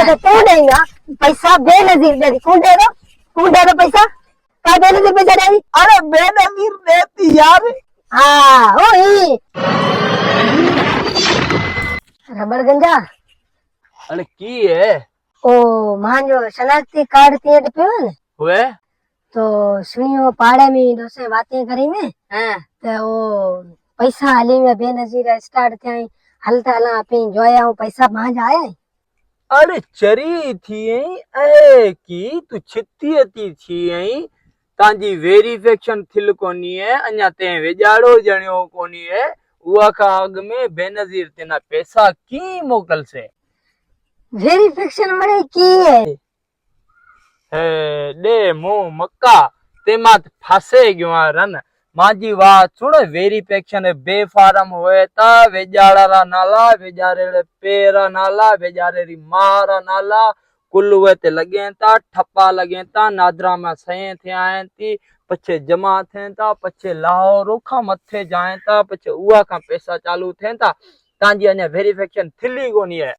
अरे तू देगा पैसा बेनजीर दे दी कौन दे दो पैसा का बेनजीर पैसा दे दी अरे बेनजीर देती यार हाँ ओ ही रबड़ गंजा अरे की है ओ मान जो शनाख्ती कार्ड थी पे ने हुए तो सुनियो पाड़े में दोसे बातें करी में हैं तो वो पैसा हाली में बेनजीर स्टार्ट थे हलता हला पे जोया हूं पैसा मां आया अरे चरी थी ए की तू छिती थी तांजी वेरिफिकेशन थिल कोनी है अन्या ते वेजाड़ो जणियो कोनी है उहा का अग में बेनजीर तेना पैसा की मोकल से वेरिफिकेशन मरे की है दे मो मक्का तेमा फासे गयो आ रन माजी बात सुन वेरिफिकेशन बेफारम होए ता वेजाड़ा रा नाला वेजारे रे पेरा नाला वेजारे री मारा नाला कुल हुए ते लगे ता ठप्पा लगे ता नादरा में सहे थे आए थी पछे जमा थे ता पछे लाहौर खा मथे जाए ता पछे उहा का पैसा चालू थे ता तांजी अने वेरिफिकेशन थिली कोनी है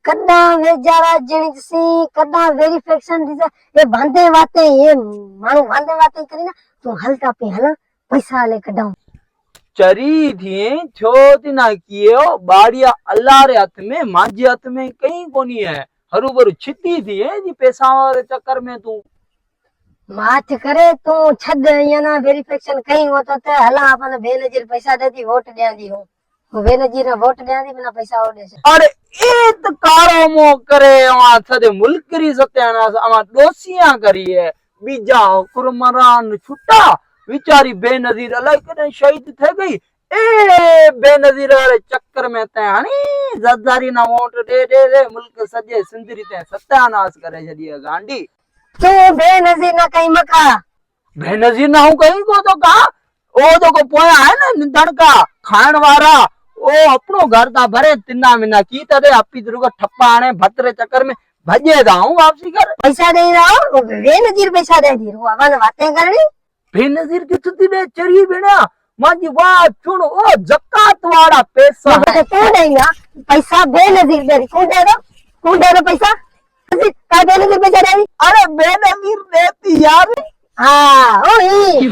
कदा वेजारा जणी सी कदा वेरिफिकेशन दीजा ये बांधे बातें ये मानु बांधे बातें करी ना तू हलता पे हला पैसा ले कडाऊ चरी थी छो तिना कियो बाड़िया अल्लाह रे हाथ में माजी हाथ में कहीं कोनी है हरू भरू छिती थी है जी पैसा वाले चक्कर में तू माथ करे तू छद या ना वेरिफिकेशन कहीं होता ते हला अपन बेनजीर पैसा देती वोट दे दी हो वो बेनजीर वोट दे दी बिना पैसा और दे से अरे एत कारो मो करे वहां सदे मुल्क री सत्यानाश आमा दोसियां करी है बीजा कुरमरान छुट्टा विचारी बेनजीर अलाई कने शहीद थे गई ए बेनजीर वाले चक्कर में ते हणी जद्दारी ना वोट दे मुल्क सजे सिंधरी ते सत्यानाश करे जदी गांडी तू बेनजीर ना कहीं मका बेनजीर ना हूं कहीं को तो का ओ तो को पोया है ना निधन का खान वाला ओ अपनो घर ता भरे तिन्ना मिना की तदे अपी दुर्गा ठप्पा आने भतरे चक्कर में भजे जाऊं वापसी कर पैसा दे रहा बेनजीर पैसा दे दी वो अपन बातें करनी बेनजीर की तुती दे चरी बिना माजी बात सुन ओ जकात वाला पैसा है तू देगा पैसा बेनजीर दे दी कौन दे दो पैसा का बेनजीर पैसा दे दी अरे बेनजीर देती यार हाँ ओ ही